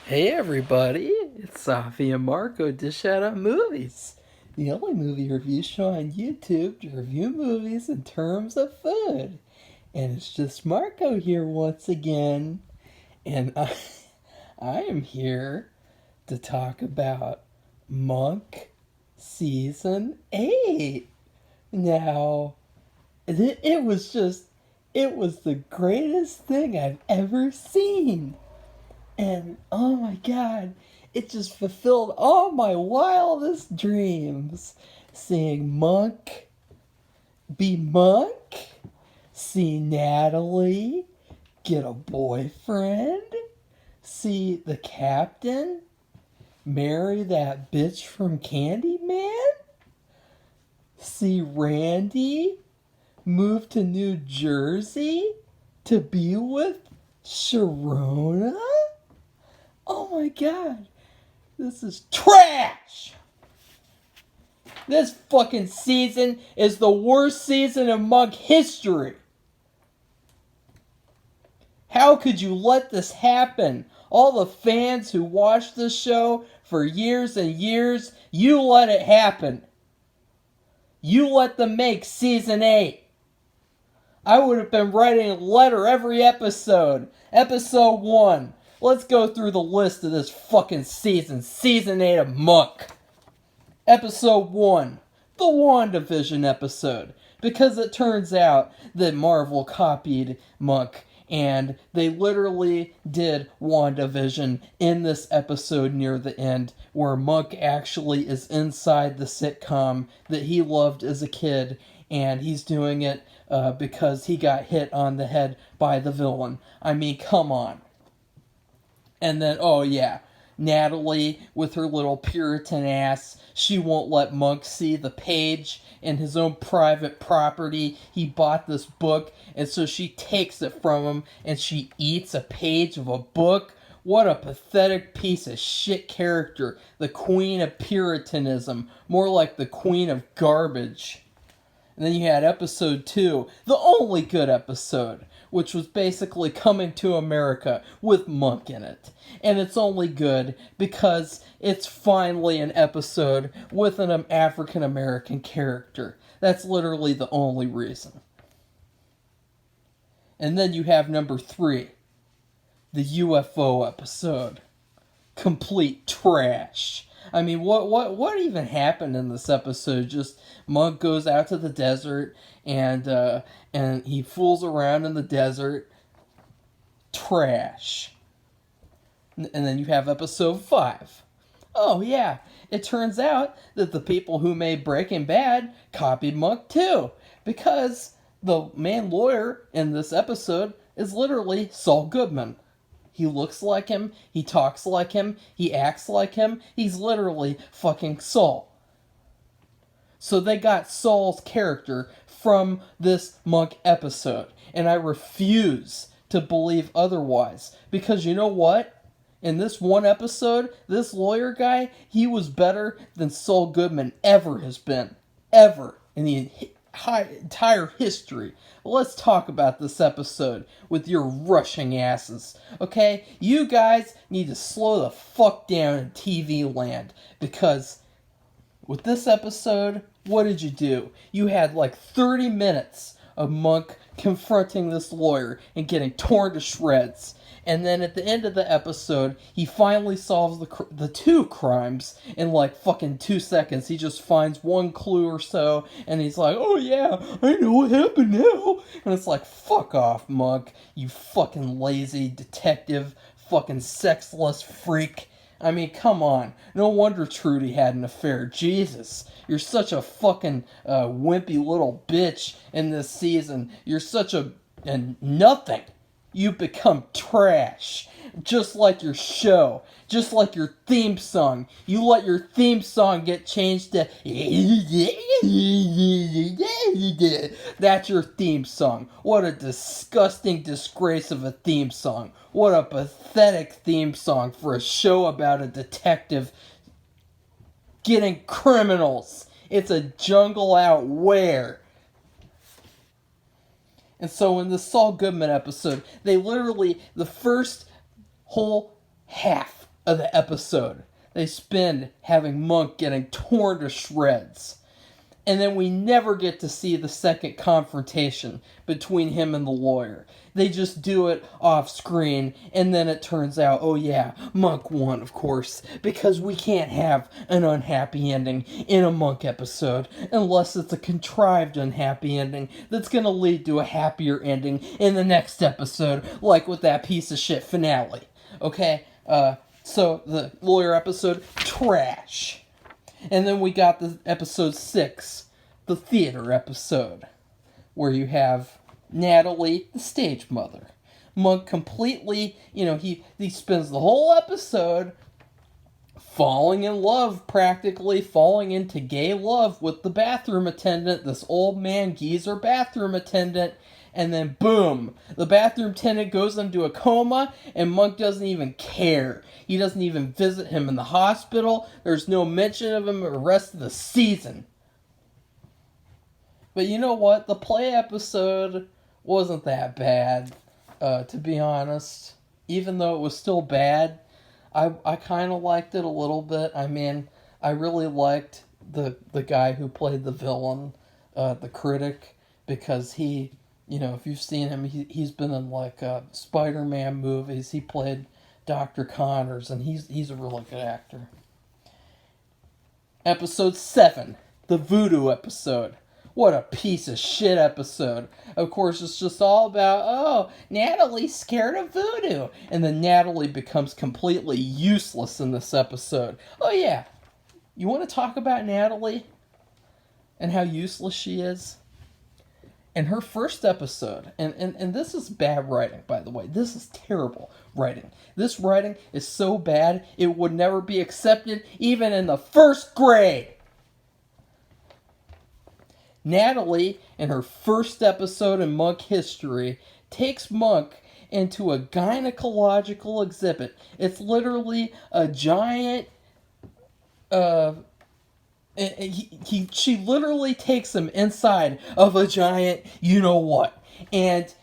Hey everybody, it's Safi and Marco Dish Out on Movies, the only movie review show on YouTube to review movies in terms of food. And it's just Marco here once again, and I am here to talk about Monk Season 8. Now, it was the greatest thing I've ever seen. And oh my god, it just fulfilled all my wildest dreams. Seeing Monk be Monk, see Natalie get a boyfriend, see the captain marry that bitch from Candyman, see Randy move to New Jersey to be with Sharona. Oh my god, this is trash! This fucking season is the worst season in Monk history. How could you let this happen? All the fans who watched this show for years and years, you let it happen. You let them make season 8. I would have been writing a letter every episode. Episode 1. Let's go through the list of this fucking season. Season 8 of Monk. Episode 1. The WandaVision episode. Because it turns out that Marvel copied Monk. And they literally did WandaVision in this episode near the end. Where Monk actually is inside the sitcom that he loved as a kid. And he's doing it because he got hit on the head by the villain. I mean, come on. And then, oh yeah, Natalie with her little Puritan ass, she won't let Monk see the page in his own private property. He bought this book, and so she takes it from him, and she eats a page of a book. What a pathetic piece of shit character. The queen of Puritanism. More like the queen of garbage. And then you had episode 2, the only good episode, which was basically Coming to America with Monk in it. And it's only good because it's finally an episode with an African American character. That's literally the only reason. And then you have number 3, the UFO episode. Complete trash. I mean, what even happened in this episode? Just Monk goes out to the desert and he fools around in the desert. Trash. And then you have episode 5. Oh yeah, it turns out that the people who made Breaking Bad copied Monk too, because the main lawyer in this episode is literally Saul Goodman. He looks like him, he talks like him, he acts like him. He's literally fucking Saul. So they got Saul's character from this Monk episode. And I refuse to believe otherwise. Because you know what? In this one episode, this lawyer guy, he was better than Saul Goodman ever has been. Ever. In the entire history. Let's talk about this episode with your rushing asses. Okay? You guys need to slow the fuck down in TV land. Because with this episode, what did you do? You had like 30 minutes of Monk confronting this lawyer and getting torn to shreds. And then at the end of the episode, he finally solves the 2 crimes in like fucking 2 seconds. He just finds one clue or so, and he's like, oh yeah, I know what happened now. And it's like, fuck off, Monk, you fucking lazy detective, fucking sexless freak. I mean, come on. No wonder Trudy had an affair. Jesus. You're such a fucking wimpy little bitch in this season. You're such a nothing. You become trash. Just like your show. Just like your theme song. You let your theme song get changed to... That's your theme song. What a disgusting disgrace of a theme song. What a pathetic theme song for a show about a detective getting criminals. It's a jungle out where... And so in the Saul Goodman episode, they literally, the first whole half of the episode they spend having Monk getting torn to shreds. And then we never get to see the second confrontation between him and the lawyer. They just do it off screen, and then it turns out, oh yeah, Monk won, of course, because we can't have an unhappy ending in a Monk episode unless it's a contrived unhappy ending that's going to lead to a happier ending in the next episode, like with that piece of shit finale. Okay? So the lawyer episode, trash. And then we got the episode 6, the theater episode, where you have Natalie, the stage mother. Monk completely, he spends the whole episode falling in love, practically falling into gay love with the bathroom attendant, this old man geezer bathroom attendant, and then boom, the bathroom attendant goes into a coma, and Monk doesn't even care. He doesn't even visit him in the hospital. There's no mention of him the rest of the season. But you know what? The play episode wasn't that bad, to be honest. Even though it was still bad, I kind of liked it a little bit. I mean, I really liked the guy who played the villain, the critic, because he, if you've seen him, he's been in like Spider-Man movies. He played Dr. Connors, and he's a really good actor. Episode 7, the Voodoo episode. What a piece of shit episode. Of course, it's just all about, Natalie's scared of voodoo. And then Natalie becomes completely useless in this episode. Oh yeah, you want to talk about Natalie and how useless she is? In her first episode, and this is bad writing, by the way. This is terrible writing. This writing is so bad, it would never be accepted even in the first grade. Natalie, in her first episode in Monk history, takes Monk into a gynecological exhibit. It's literally a giant... She literally takes him inside of a giant you-know-what. And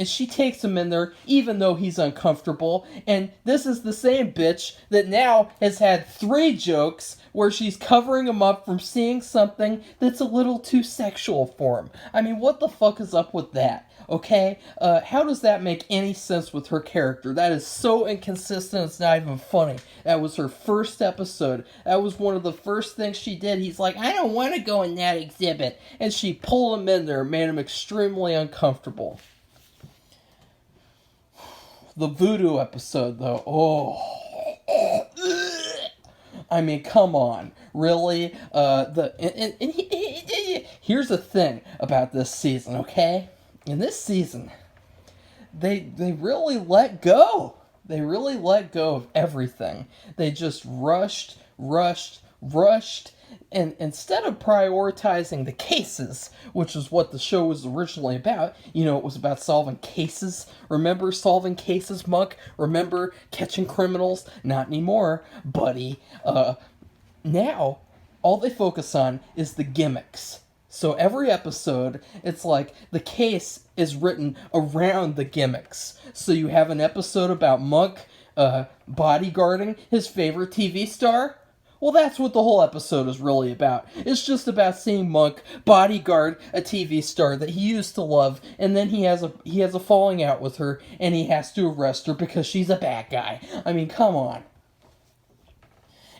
she takes him in there even though he's uncomfortable. And this is the same bitch that now has had 3 jokes where she's covering him up from seeing something that's a little too sexual for him. I mean, what the fuck is up with that? Okay? How does that make any sense with her character? That is so inconsistent, it's not even funny. That was her first episode. That was one of the first things she did. He's like, I don't want to go in that exhibit. And she pulled him in there and made him extremely uncomfortable. The Voodoo episode, though, I mean, come on, really? Here's the thing about this season, okay? In this season, they really let go. They really let go of everything. They just rushed, and instead of prioritizing the cases, which is what the show was originally about, it was about solving cases. Remember solving cases, Monk? Remember catching criminals? Not anymore, buddy. Now, all they focus on is the gimmicks. So every episode, it's like the case is written around the gimmicks. So you have an episode about Monk bodyguarding his favorite TV star. Well, that's what the whole episode is really about. It's just about seeing Monk bodyguard a TV star that he used to love, and then he has a falling out with her, and he has to arrest her because she's a bad guy. I mean, come on.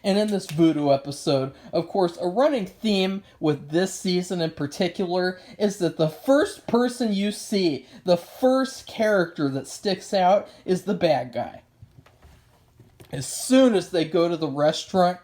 And in this Voodoo episode, of course, a running theme with this season in particular is that the first person you see, the first character that sticks out, is the bad guy. As soon as they go to the restaurant,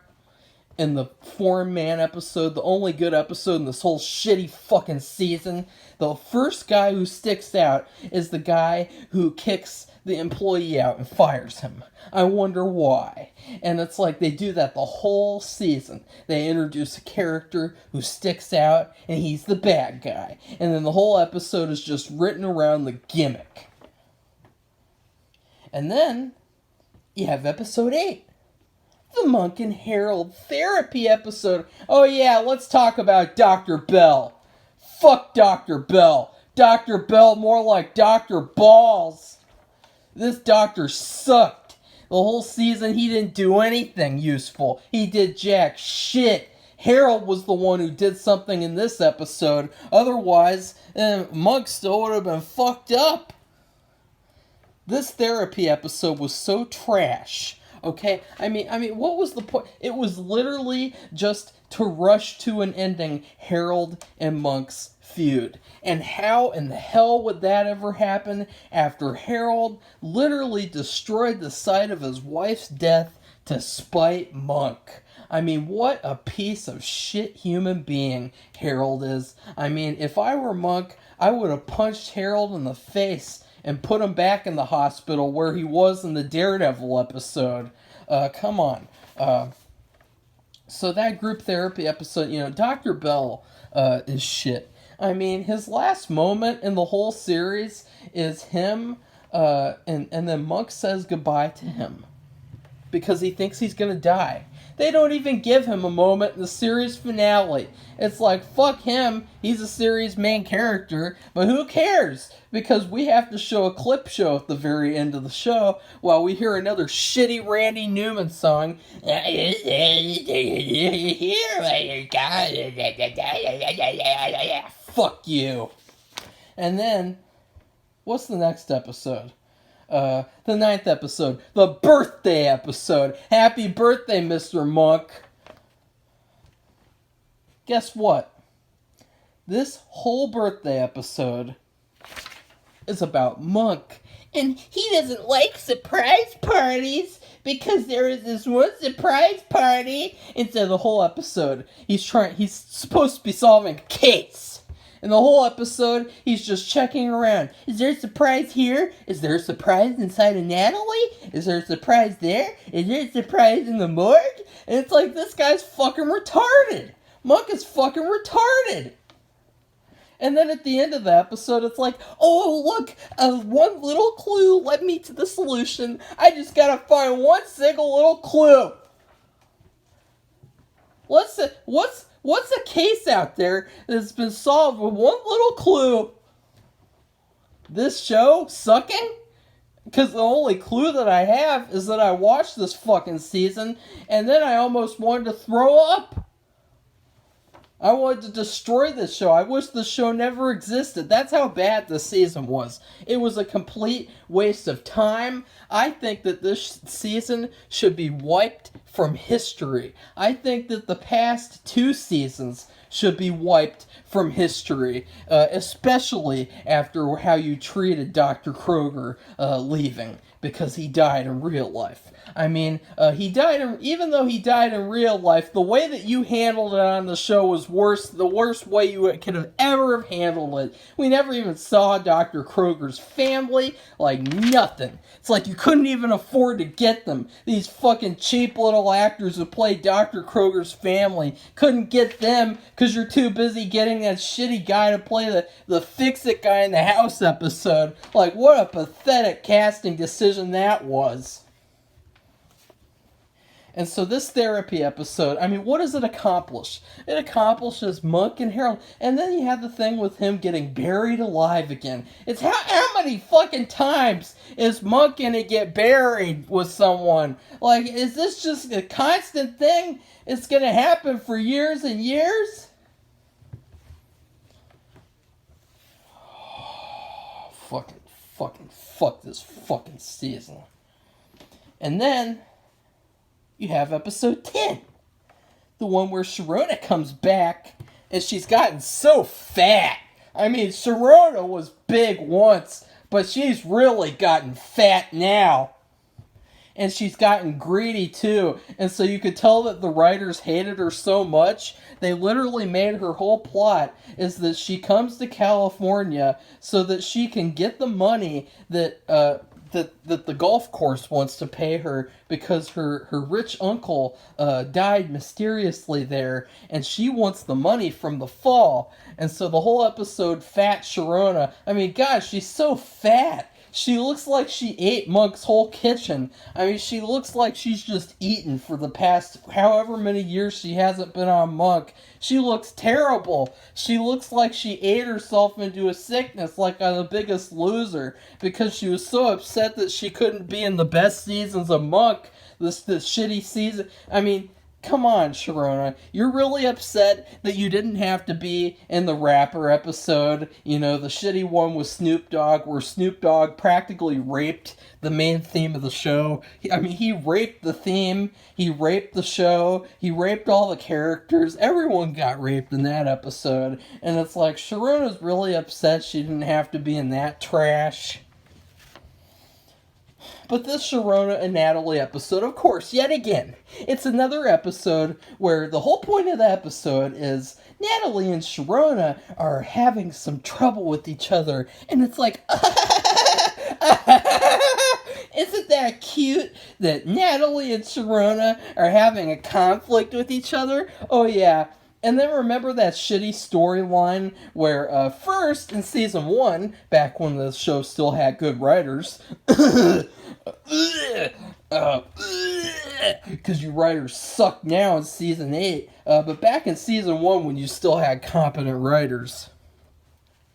in the Foreign Man episode, the only good episode in this whole shitty fucking season, the first guy who sticks out is the guy who kicks the employee out and fires him. I wonder why. And it's like they do that the whole season. They introduce a character who sticks out, and he's the bad guy. And then the whole episode is just written around the gimmick. And then you have episode 8. The Monk and Harold therapy episode. Oh yeah, let's talk about Dr. Bell. Fuck Dr. Bell. Dr. Bell more like Dr. Balls. This doctor sucked. The whole season, he didn't do anything useful. He did jack shit. Harold was the one who did something in this episode. Otherwise, Monk still would have been fucked up. This therapy episode was so trash. Okay? I mean, what was the point? It was literally just to rush to an ending Harold and Monk's feud. And how in the hell would that ever happen after Harold literally destroyed the site of his wife's death to spite Monk? I mean, what a piece of shit human being Harold is. I mean, if I were Monk, I would have punched Harold in the face and put him back in the hospital where he was in the Daredevil episode. Come on. So that group therapy episode, Dr. Bell is shit. I mean, his last moment in the whole series is him, and then Monk says goodbye to him because he thinks he's going to die. They don't even give him a moment in the series finale. It's like, fuck him, he's a series main character, but who cares? Because we have to show a clip show at the very end of the show while we hear another shitty Randy Newman song. Fuck you. And then, what's the next episode? The 9th episode, the birthday episode. Happy birthday, Mr. Monk. Guess what? This whole birthday episode is about Monk. And he doesn't like surprise parties because there is this one surprise party. And so the whole episode, he's supposed to be solving a case. And the whole episode, he's just checking around. Is there a surprise here? Is there a surprise inside of Natalie? Is there a surprise there? Is there a surprise in the morgue? And it's like, this guy's fucking retarded. Monk is fucking retarded. And then at the end of the episode, it's like, oh, look, one little clue led me to the solution. I just gotta find one single little clue. What's a case out there that's been solved with one little clue? This show sucking? Because the only clue that I have is that I watched this fucking season, and then I almost wanted to throw up. I wanted to destroy this show. I wish the show never existed. That's how bad this season was. It was a complete waste of time. I think that this season should be wiped from history. I think that the past 2 seasons should be wiped from history, especially after how you treated Dr. Kroger leaving, because he died in real life. I mean, even though he died in real life, the way that you handled it on the show was worse, the worst way you could have ever handled it. We never even saw Dr. Kroger's family, like nothing. It's like you couldn't even afford to get them. These fucking cheap little actors who play Dr. Kroger's family, couldn't get them because you're too busy getting that shitty guy to play the fix-it guy in the house episode. Like, what a pathetic casting decision that was. And so this therapy episode, I mean, what does it accomplish? It accomplishes Monk and Harold, and then you have the thing with him getting buried alive again. It's how many fucking times is Monk gonna get buried with someone? Like, is this just a constant thing? It's gonna happen for years and years? Fuck this fucking season. And then you have episode 10. The one where Sharona comes back and she's gotten so fat. I mean, Sharona was big once, but she's really gotten fat now. And she's gotten greedy too. And so you could tell that the writers hated her so much, they literally made her whole plot is that she comes to California so that she can get the money that the golf course wants to pay her because her rich uncle died mysteriously there, and she wants the money from the fall. And so the whole episode, Fat Sharona, I mean, gosh, she's so fat. She looks like she ate Monk's whole kitchen. I mean, she looks like she's just eaten for the past however many years she hasn't been on Monk. She looks terrible. She looks like she ate herself into a sickness like on The Biggest Loser because she was so upset that she couldn't be in the best seasons of Monk, this shitty season. I mean, come on, Sharona. You're really upset that you didn't have to be in the rapper episode, you know, the shitty one with Snoop Dogg, where Snoop Dogg practically raped the main theme of the show. I mean, he raped the theme, he raped the show, he raped all the characters. Everyone got raped in that episode. And it's like, Sharona's really upset she didn't have to be in that trash. But this Sharona and Natalie episode, of course, yet again, it's another episode where the whole point of the episode is Natalie and Sharona are having some trouble with each other. And it's like, isn't that cute that Natalie and Sharona are having a conflict with each other? Oh, yeah. And then remember that shitty storyline where first in season 1, back when the show still had good writers, because you writers suck now in season 8, but back in season 1 when you still had competent writers,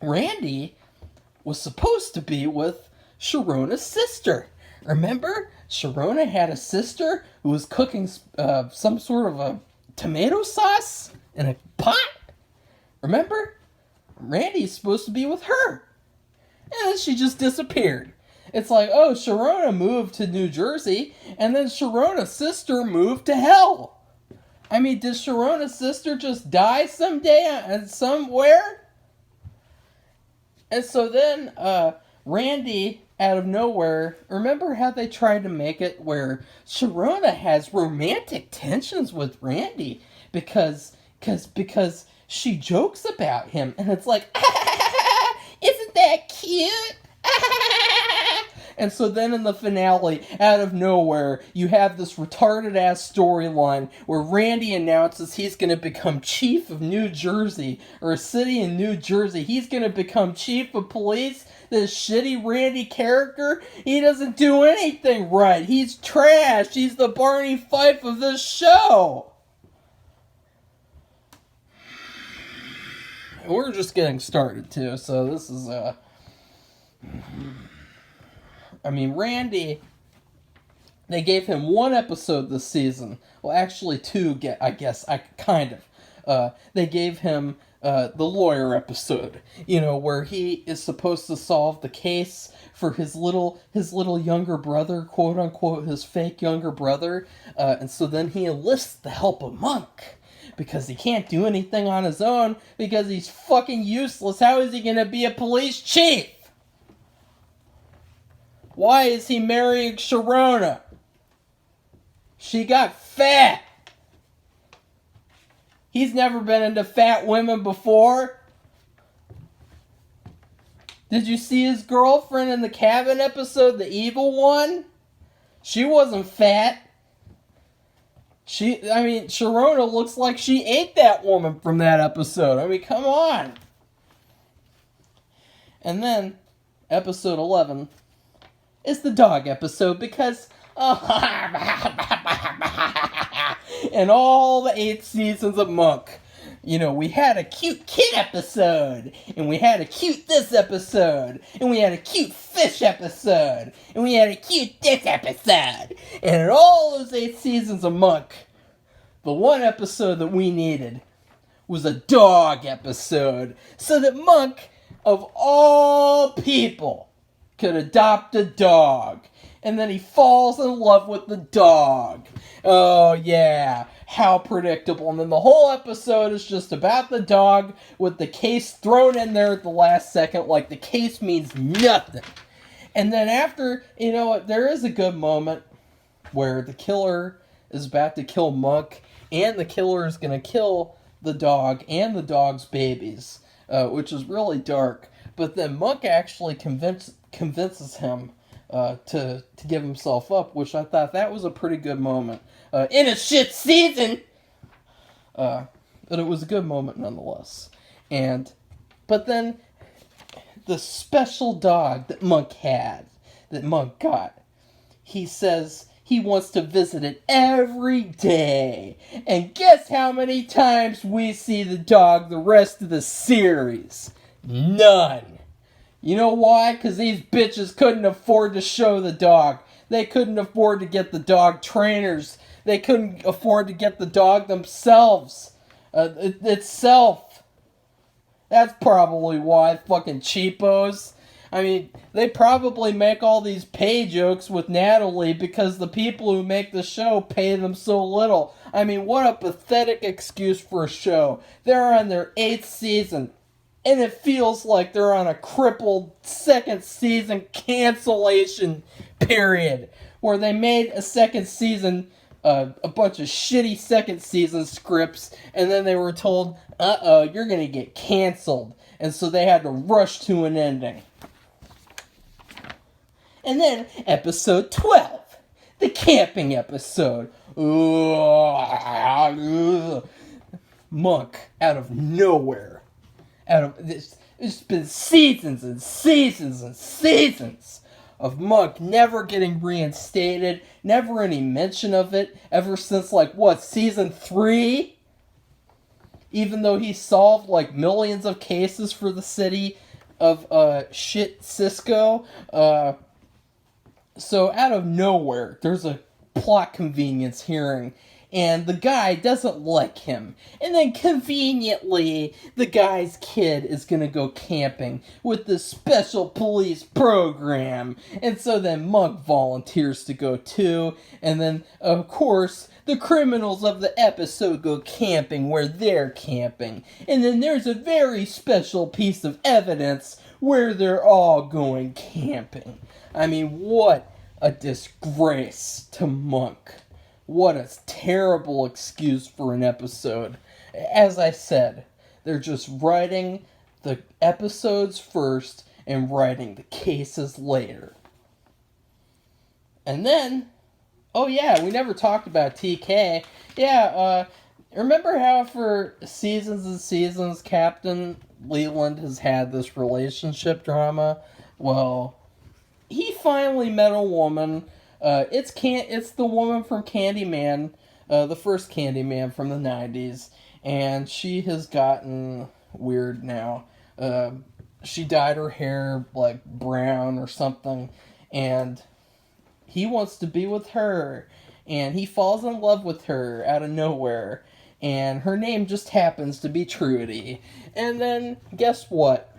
Randy was supposed to be with Sharona's sister. Remember? Sharona had a sister who was cooking some sort of a tomato sauce in a pot. Remember? Randy's supposed to be with her. And then she just disappeared. It's like, oh, Sharona moved to New Jersey, and then Sharona's sister moved to hell. I mean, did Sharona's sister just die someday and somewhere? And so then, Randy, out of nowhere, remember how they tried to make it where Sharona has romantic tensions with Randy because she jokes about him, and it's like, isn't that cute? And so then in the finale, out of nowhere, you have this retarded-ass storyline where Randy announces he's going to become chief of New Jersey, or a city in New Jersey. He's going to become chief of police. This shitty Randy character, he doesn't do anything right. He's trash. He's the Barney Fife of this show. We're just getting started, too, so this is, I mean, Randy, they gave him one episode this season. Well, actually two, they gave him the lawyer episode, you know, where he is supposed to solve the case for his little younger brother, quote unquote, his fake younger brother, and so then he enlists the help of Monk. Because he can't do anything on his own, because he's fucking useless. How is he gonna be a police chief? Why is he marrying Sharona? She got fat. He's never been into fat women before. Did you see his girlfriend in the cabin episode, the evil one? She wasn't fat. Sharona looks like she ate that woman from that episode. I mean, come on. And then, episode 11 is the dog episode because... in all the 8 seasons of Monk, you know, we had a cute kid episode, and we had a cute this episode, and we had a cute fish episode, and we had a cute this episode. And in all those 8 seasons of Monk, the one episode that we needed was a dog episode, so that Monk, of all people, could adopt a dog. And then he falls in love with the dog. Oh, yeah. How predictable. And then the whole episode is just about the dog with the case thrown in there at the last second like the case means nothing. And then after, you know, there is a good moment where the killer is about to kill Monk, and the killer is going to kill the dog and the dog's babies, which is really dark. But then Monk actually convinces him to give himself up, which I thought that was a pretty good moment. In a shit season! But it was a good moment nonetheless. But then, the special dog that Monk had that Monk got. He says he wants to visit it every day. And guess how many times we see the dog the rest of the series? None. You know why? Because these bitches couldn't afford to show the dog. They couldn't afford to get the dog trainers. They couldn't afford to get the dog themselves. Itself. That's probably why, fucking cheapos. I mean, they probably make all these pay jokes with Natalie because the people who make the show pay them so little. I mean, what a pathetic excuse for a show. They're on their 8th season, and it feels like they're on a crippled 2nd season cancellation period, where they made a 2nd season, a bunch of shitty 2nd season scripts, and then they were told, you're gonna get canceled. And so they had to rush to an ending. And then episode 12, the camping episode. Monk, out of nowhere. It's been seasons and seasons and seasons of Monk never getting reinstated, never any mention of it, ever since, season 3? Even though he solved, millions of cases for the city of, shit Cisco, So out of nowhere, there's a plot convenience hearing, and the guy doesn't like him. And then conveniently, the guy's kid is gonna go camping with the special police program. And so then Monk volunteers to go too. And then, of course, the criminals of the episode go camping where they're camping. And then there's a very special piece of evidence where they're all going camping. I mean, what a disgrace to Monk. What a terrible excuse for an episode. As I said, they're just writing the episodes first and writing the cases later. And then, oh yeah, we never talked about TK. Yeah, remember how for seasons and seasons Captain Leland has had this relationship drama? Well, he finally met a woman. It's the woman from Candyman, the first Candyman from the 90s, and she has gotten weird now. She dyed her hair brown or something, and he wants to be with her, and he falls in love with her out of nowhere, and her name just happens to be Trudy. And then, guess what?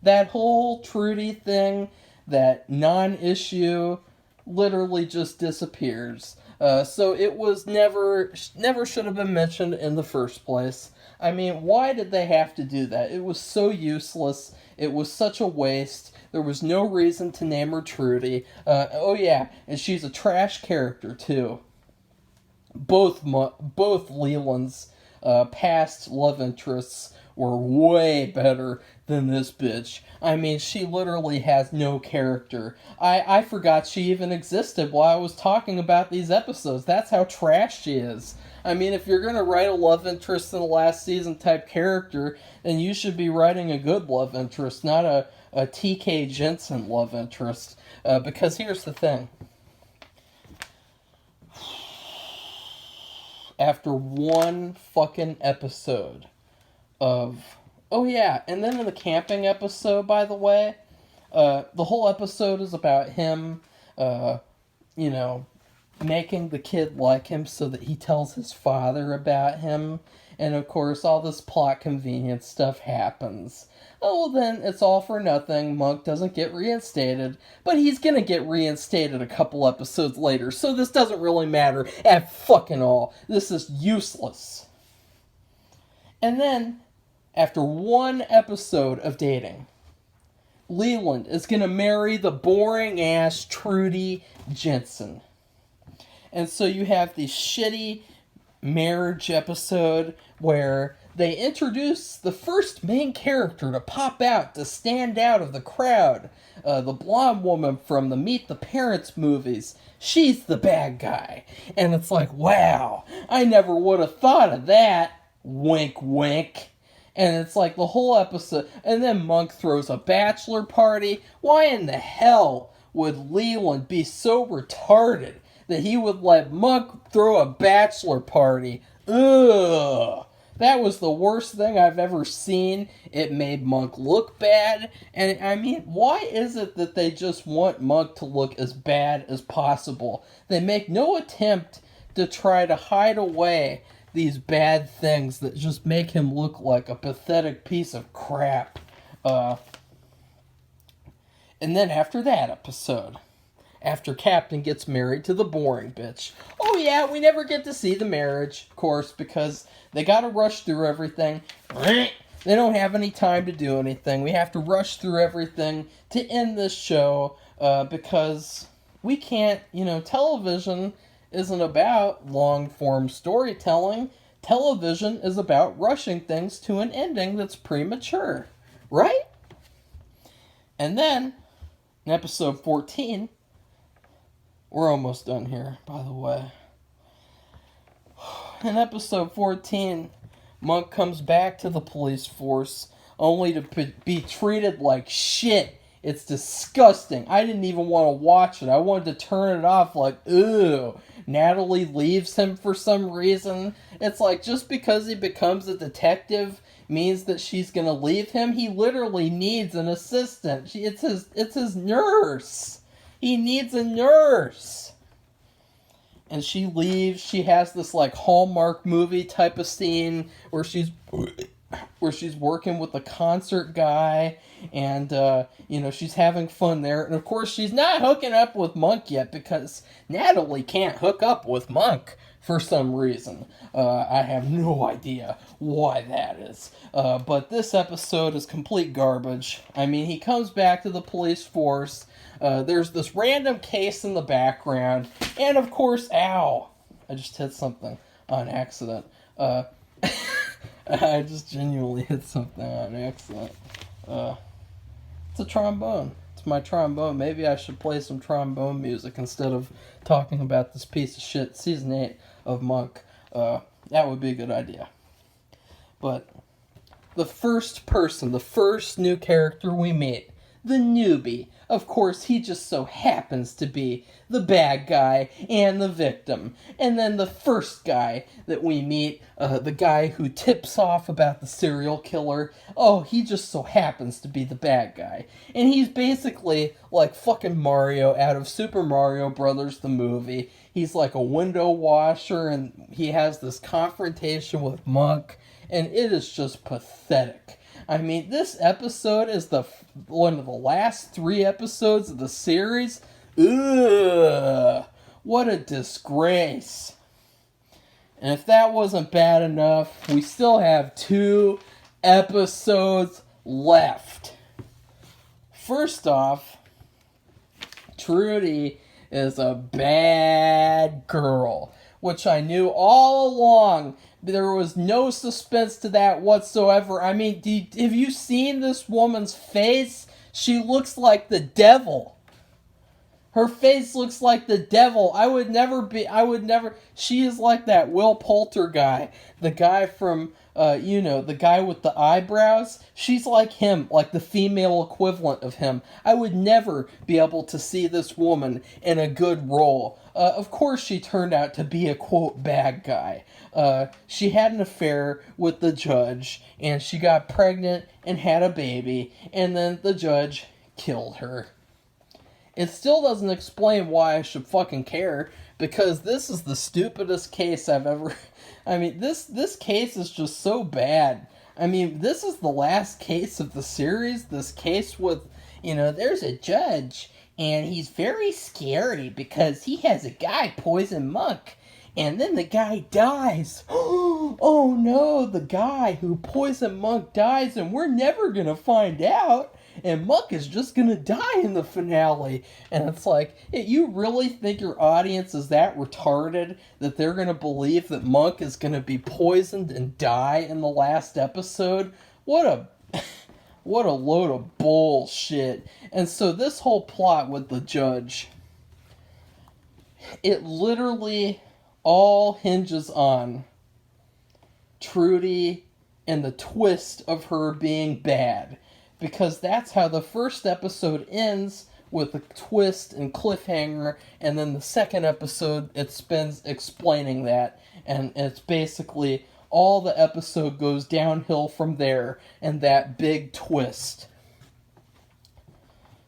That whole Trudy thing, that non-issue, literally just disappears. So it was never should have been mentioned in the first place. I mean, why did they have to do that? It was so useless. It was such a waste. There was no reason to name her Trudy. Oh yeah, and she's a trash character too. Both Leland's past love interests were way better than this bitch. I mean, she literally has no character. I forgot she even existed while I was talking about these episodes. That's how trash she is. I mean, if you're going to write a love interest in the last season type character, then you should be writing a good love interest, not a TK Jensen love interest. Because here's the thing. After one fucking episode of... Oh yeah, and then in the camping episode, by the way, the whole episode is about him, making the kid like him so that he tells his father about him. And of course, all this plot convenience stuff happens. Oh, well then, it's all for nothing. Monk doesn't get reinstated, but he's gonna get reinstated a couple episodes later, so this doesn't really matter at fucking all. This is useless. And then, after one episode of dating, Leland is gonna marry the boring-ass Trudy Jensen. And so you have this shitty marriage episode where they introduce the first main character to pop out, to stand out of the crowd. The blonde woman from the Meet the Parents movies. She's the bad guy. And it's like, wow, I never would have thought of that. Wink, wink. And it's like the whole episode. And then Monk throws a bachelor party. Why in the hell would Leland be so retarded that he would let Monk throw a bachelor party. Ugh. That was the worst thing I've ever seen. It made Monk look bad. And I mean, why is it that they just want Monk to look as bad as possible? They make no attempt to try to hide away these bad things that just make him look like a pathetic piece of crap. And then after that episode, after Captain gets married to the boring bitch. Oh yeah, we never get to see the marriage, of course, because they gotta rush through everything. They don't have any time to do anything. We have to rush through everything to end this show, because we can't, television isn't about long-form storytelling. Television is about rushing things to an ending that's premature, right? And then, in episode 14, we're almost done here, by the way. In episode 14, Monk comes back to the police force only to be treated like shit. It's disgusting. I didn't even want to watch it. I wanted to turn it off like, ew. Natalie leaves him for some reason. It's like, just because he becomes a detective means that she's gonna leave him. He literally needs an assistant. It's his nurse. He needs a nurse. And she leaves. She has this like Hallmark movie type of scene where she's working with a concert guy, and she's having fun there. And of course, she's not hooking up with Monk yet because Natalie can't hook up with Monk for some reason. I have no idea why that is. But this episode is complete garbage. I mean, he comes back to the police force. There's this random case in the background. And of course, ow! I just hit something on accident. I just genuinely hit something on accident. It's a trombone. It's my trombone. Maybe I should play some trombone music instead of talking about this piece of shit, Season 8 of Monk. That would be a good idea. But the first new character we meet, the newbie. Of course, he just so happens to be the bad guy and the victim. And then the first guy that we meet, the guy who tips off about the serial killer, he just so happens to be the bad guy. And he's basically like fucking Mario out of Super Mario Brothers, the movie. He's like a window washer, and he has this confrontation with Monk, and it is just pathetic. I mean, this episode is one of the last 3 episodes of the series. Ugh, what a disgrace. And if that wasn't bad enough, we still have 2 episodes left. First off, Trudy is a bad girl, which I knew all along. There was no suspense to that whatsoever. I mean, have you seen this woman's face? She looks like the devil. Her face looks like the devil. She is like that Will Poulter guy. The guy from, the guy with the eyebrows. She's like him, like the female equivalent of him. I would never be able to see this woman in a good role. Of course she turned out to be a, quote, bad guy. She had an affair with the judge, and she got pregnant and had a baby, and then the judge killed her. It still doesn't explain why I should fucking care, because this is the stupidest case I've ever... I mean, this case is just so bad. I mean, this is the last case of the series. This case with, there's a judge, and he's very scary because he has a guy poison Monk, and then the guy dies. Oh no, the guy who poisoned Monk dies, and we're never gonna find out. And Monk is just gonna die in the finale. And it's like, you really think your audience is that retarded that they're gonna believe that Monk is gonna be poisoned and die in the last episode? What a load of bullshit. And so this whole plot with the judge, it literally all hinges on Trudy and the twist of her being bad. Because that's how the first episode ends, with a twist and cliffhanger, and then the second episode it spends explaining that, and it's basically all the episode goes downhill from there, and that big twist.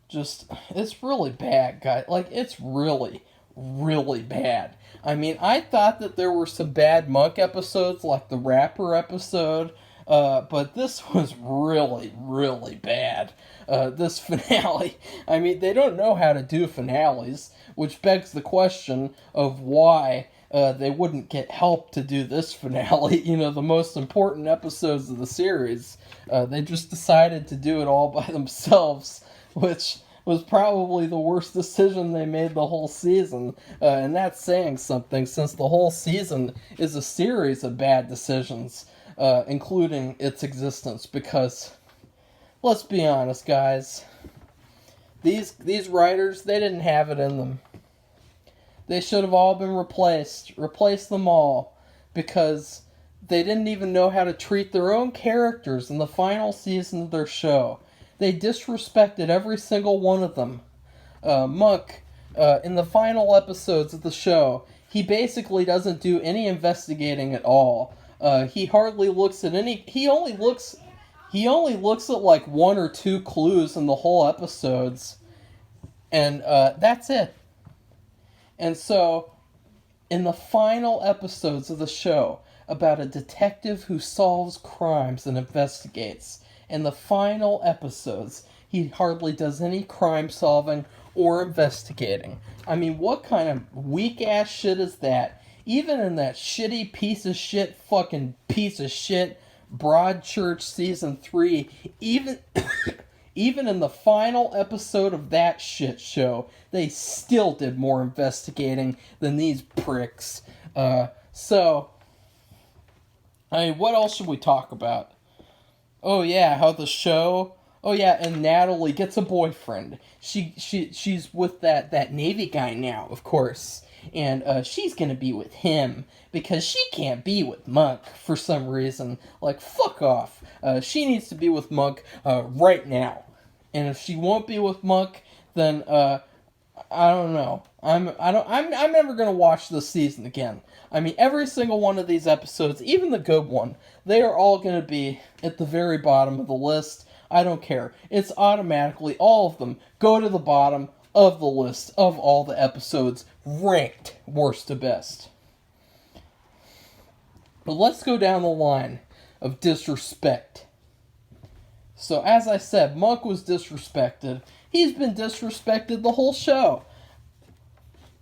Just, it's really bad, guys. Like, it's really, really bad. I mean, I thought that there were some bad Monk episodes, like the rapper episode, but this was really, really bad. This finale, I mean, they don't know how to do finales, which begs the question of why they wouldn't get help to do this finale, you know, the most important episodes of the series. They just decided to do it all by themselves, which was probably the worst decision they made the whole season. And that's saying something, since the whole season is a series of bad decisions, including its existence, because, let's be honest, guys, these writers, they didn't have it in them. They should have all been replaced. Replace them all. Because they didn't even know how to treat their own characters in the final season of their show. They disrespected every single one of them. Monk, in the final episodes of the show, he basically doesn't do any investigating at all. He hardly looks at any... He only looks at like one or two clues in the whole episodes. And that's it. And so, in the final episodes of the show, about a detective who solves crimes and investigates, in the final episodes, he hardly does any crime solving or investigating. I mean, what kind of weak-ass shit is that? Even in that shitty piece of shit Broadchurch Season 3, even in the final episode of that shit show, they still did more investigating than these pricks. So, I mean, what else should we talk about? Oh yeah, how the show... Oh yeah, and Natalie gets a boyfriend. She's with that Navy guy now, of course. And she's gonna be with him, because she can't be with Monk for some reason. Like, fuck off. She needs to be with Monk right now. And if she won't be with Monk, then I don't know. I'm never gonna watch this season again. I mean, every single one of these episodes, even the good one, they are all gonna be at the very bottom of the list. I don't care. It's automatically, all of them go to the bottom of the list of all the episodes, ranked worst to best. But let's go down the line of disrespect. So, as I said, Monk was disrespected. He's been disrespected the whole show.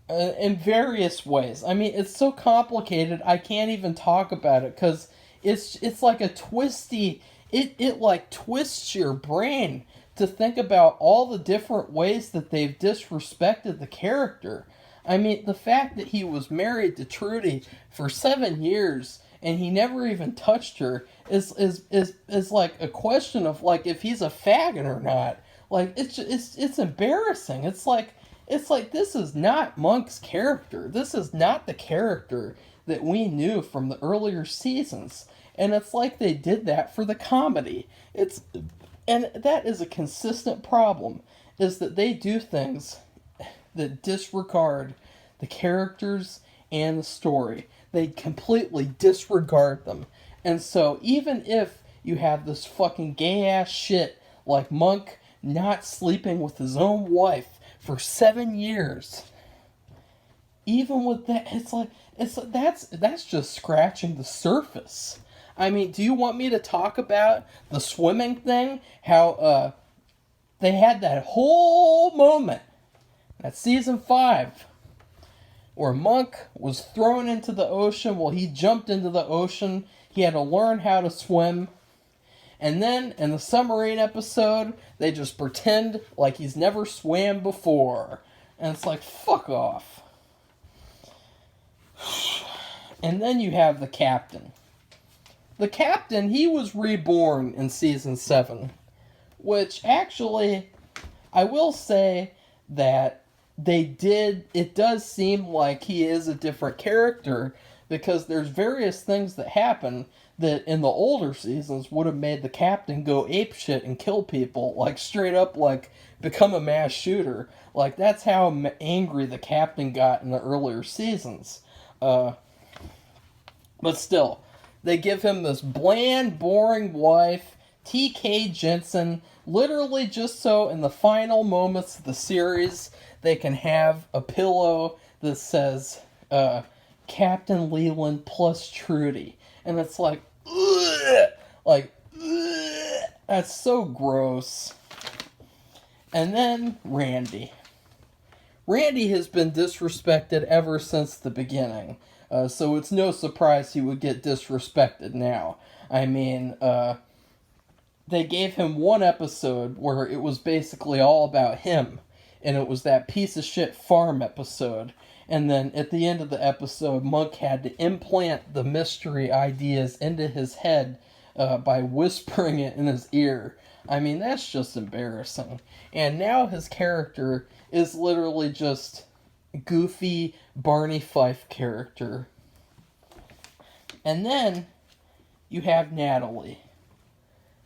In various ways. I mean, it's so complicated, I can't even talk about it, because it's like a twisty... It like twists your brain to think about all the different ways that they've disrespected the character. I mean, the fact that he was married to Trudy for 7 years and he never even touched her is like a question of like if he's a faggot or not. Like, it's embarrassing. It's like this is not Monk's character. This is not the character that we knew from the earlier seasons. And it's like they did that for the comedy. And that is a consistent problem, is that they do things that disregard the characters and the story. They completely disregard them. And so even if you have this fucking gay-ass shit like Monk not sleeping with his own wife for 7 years, even with that, that's just scratching the surface. I mean, do you want me to talk about the swimming thing? How they had that whole moment at season 5 where Monk was thrown into the ocean. Well, he jumped into the ocean. He had to learn how to swim. And then in the submarine episode, they just pretend like he's never swam before. And it's like, fuck off. And then you have the captain. The captain, he was reborn in season 7, which actually, I will say that it does seem like he is a different character, because there's various things that happen that in the older seasons would have made the captain go apeshit and kill people, like straight up, like become a mass shooter. Like that's how angry the captain got in the earlier seasons. But still, they give him this bland, boring wife, T.K. Jensen, literally just so in the final moments of the series they can have a pillow that says Captain Leland plus Trudy. And it's like, ugh, like, ugh, that's so gross. And then Randy. Randy has been disrespected ever since the beginning. So it's no surprise he would get disrespected now. I mean, they gave him one episode where it was basically all about him. And it was that piece of shit farm episode. And then at the end of the episode, Monk had to implant the mystery ideas into his head by whispering it in his ear. I mean, that's just embarrassing. And now his character is literally just goofy Barney Fife character. And then you have Natalie.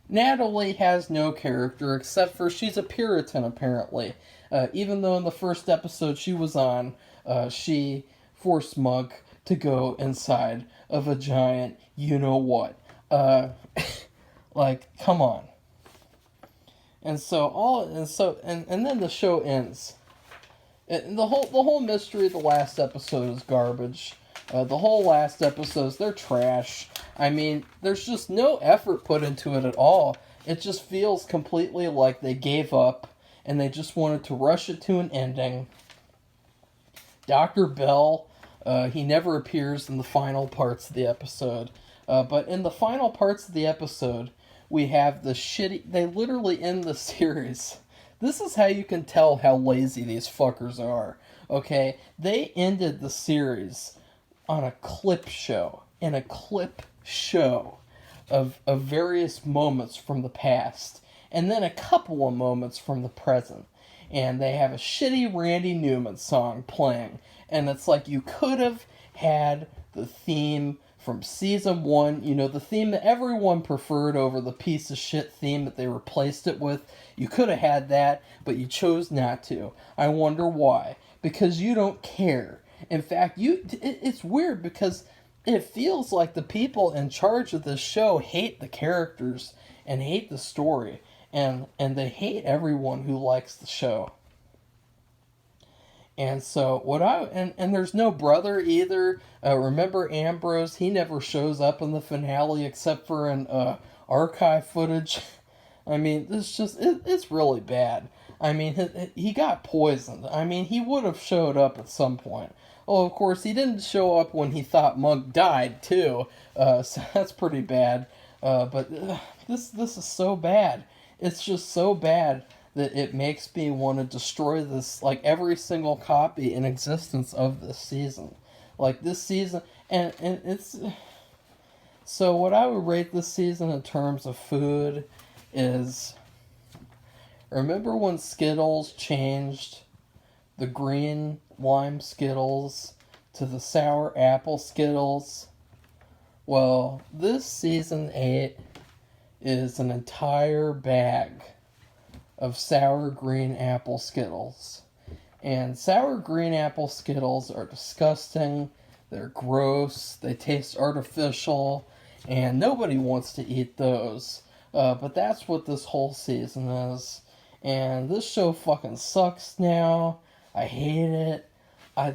Natalie has no character except for she's a Puritan, apparently. Even though in the first episode she was on, she forced Monk to go inside of a giant you-know-what. Like, come on. And then the show ends. The whole mystery of the last episode is garbage. The whole last episodes, they're trash. I mean, there's just no effort put into it at all. It just feels completely like they gave up and they just wanted to rush it to an ending. Dr. Bell, he never appears in the final parts of the episode. But in the final parts of the episode, we have the shitty... They literally end the series. This is how you can tell how lazy these fuckers are. Okay? They ended the series on a clip show. In a clip show of various moments from the past. And then a couple of moments from the present. And they have a shitty Randy Newman song playing. And it's like you could have had the theme from season 1, you know, the theme that everyone preferred over the piece of shit theme that they replaced it with. You could have had that, but you chose not to. I wonder why. Because you don't care. In fact, it's weird because it feels like the people in charge of this show hate the characters and hate the story. And they hate everyone who likes the show. And so and there's no brother either. Remember Ambrose? He never shows up in the finale except for in archive footage. I mean, it's really bad. I mean, he got poisoned. I mean, he would have showed up at some point. Oh, of course, he didn't show up when he thought Monk died too. So that's pretty bad. But this is so bad. It's just so bad that it makes me want to destroy this, like, every single copy in existence of this season. Like, this season, and it's... So what I would rate this season in terms of food is... Remember when Skittles changed the green lime Skittles to the sour apple Skittles? Well, this season 8 is an entire bag of sour green apple Skittles. And sour green apple Skittles are disgusting, they're gross, they taste artificial, and nobody wants to eat those. But that's what this whole season is. And this show fucking sucks now. I hate it.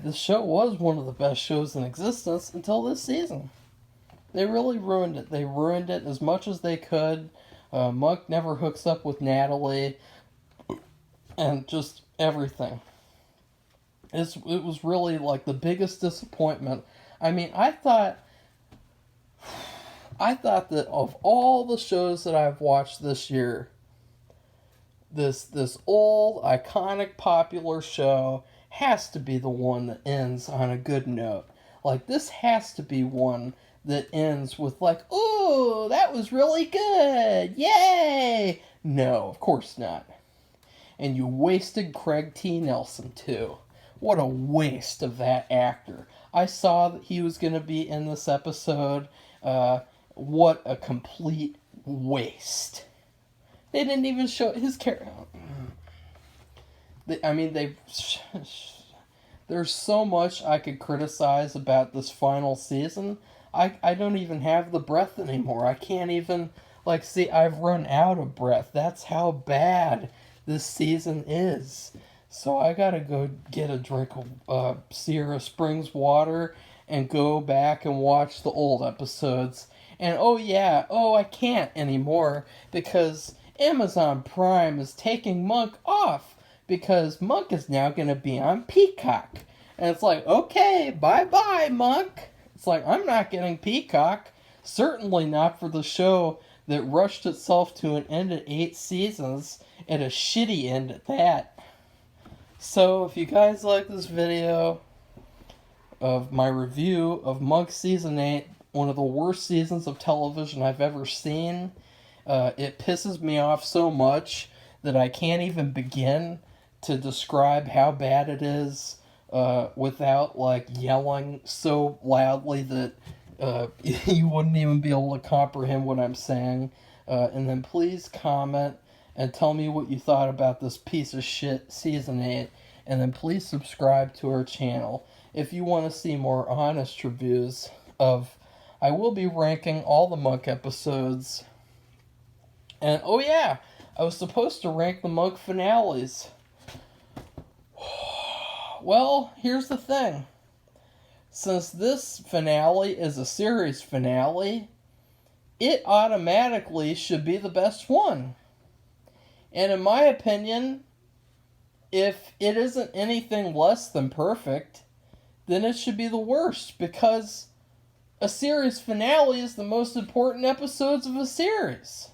This show was one of the best shows in existence until this season. They really ruined it. They ruined it as much as they could. Monk never hooks up with Natalie. And just everything. It was really like the biggest disappointment. I mean, I thought that of all the shows that I've watched this year, this old, iconic, popular show has to be the one that ends on a good note. Like, this has to be one that ends with like, ooh, that was really good, yay! No, of course not. And you wasted Craig T. Nelson, too. What a waste of that actor. I saw that he was going to be in this episode. What a complete waste. They didn't even show his character. There's so much I could criticize about this final season. I don't even have the breath anymore. I can't even, see, I've run out of breath. That's how bad this season is. So I gotta go get a drink of Sierra Springs water and go back and watch the old episodes. And I can't anymore because Amazon Prime is taking Monk off because Monk is now going to be on Peacock. And it's like, okay, bye-bye, Monk. It's like, I'm not getting Peacock. Certainly not for the show that rushed itself to an end at 8 seasons and a shitty end at that. So, if you guys like this video of my review of Monk Season 8, one of the worst seasons of television I've ever seen, it pisses me off so much that I can't even begin to describe how bad it is without yelling so loudly that you wouldn't even be able to comprehend what I'm saying. And then please comment and tell me what you thought about this piece of shit Season 8. And then please subscribe to our channel if you want to see more honest reviews of... I will be ranking all the Monk episodes. And, I was supposed to rank the Monk finales. Well, here's the thing. Since this finale is a series finale, it automatically should be the best one. And in my opinion, if it isn't anything less than perfect, then it should be the worst, because a series finale is the most important episodes of a series.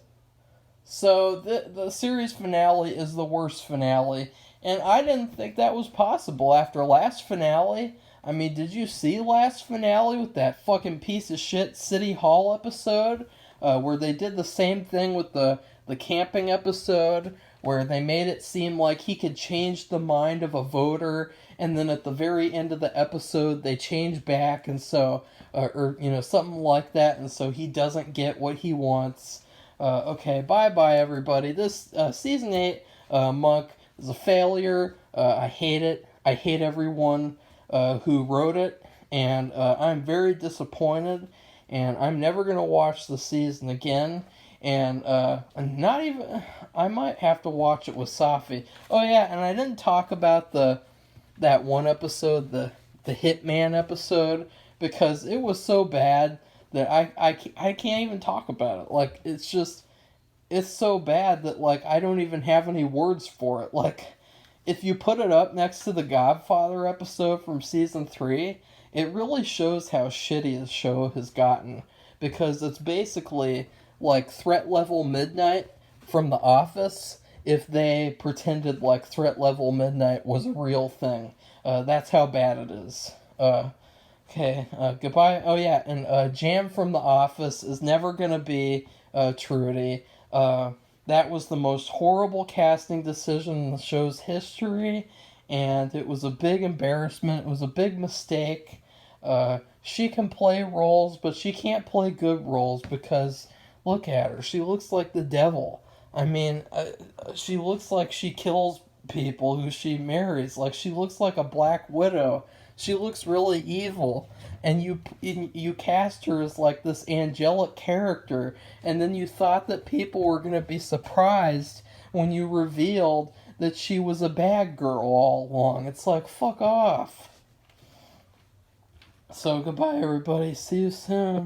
So the series finale is the worst finale, and I didn't think that was possible after last finale. I mean, did you see last finale with that fucking piece of shit City Hall episode, where they did the same thing with the camping episode, where they made it seem like he could change the mind of a voter, and then at the very end of the episode they change back, and so, something like that, and so he doesn't get what he wants. Okay, bye-bye, everybody. This Season 8 Monk is a failure. I hate it. I hate everyone who wrote it, and I'm very disappointed, and I'm never going to watch the season again, and not even... I might have to watch it with Safi. Oh, yeah, and I didn't talk about that one episode, the Hitman episode, because it was so bad that I can't even talk about it. It's so bad that, I don't even have any words for it. If you put it up next to the Godfather episode from Season 3, it really shows how shitty the show has gotten. Because it's basically, Threat Level Midnight from The Office, if they pretended Threat Level Midnight was a real thing. That's how bad it is. Okay, goodbye. Oh yeah, and Jam from The Office is never gonna be Trudy. That was the most horrible casting decision in the show's history, and it was a big embarrassment. It was a big mistake. She can play roles, but she can't play good roles because, look at her. She looks like the devil. I mean, she looks like she kills people who she marries. She looks like a Black Widow. She looks really evil. And you cast her as this angelic character, and then you thought that people were going to be surprised when you revealed that she was a bad girl all along. It's fuck off. So goodbye, everybody. See you soon.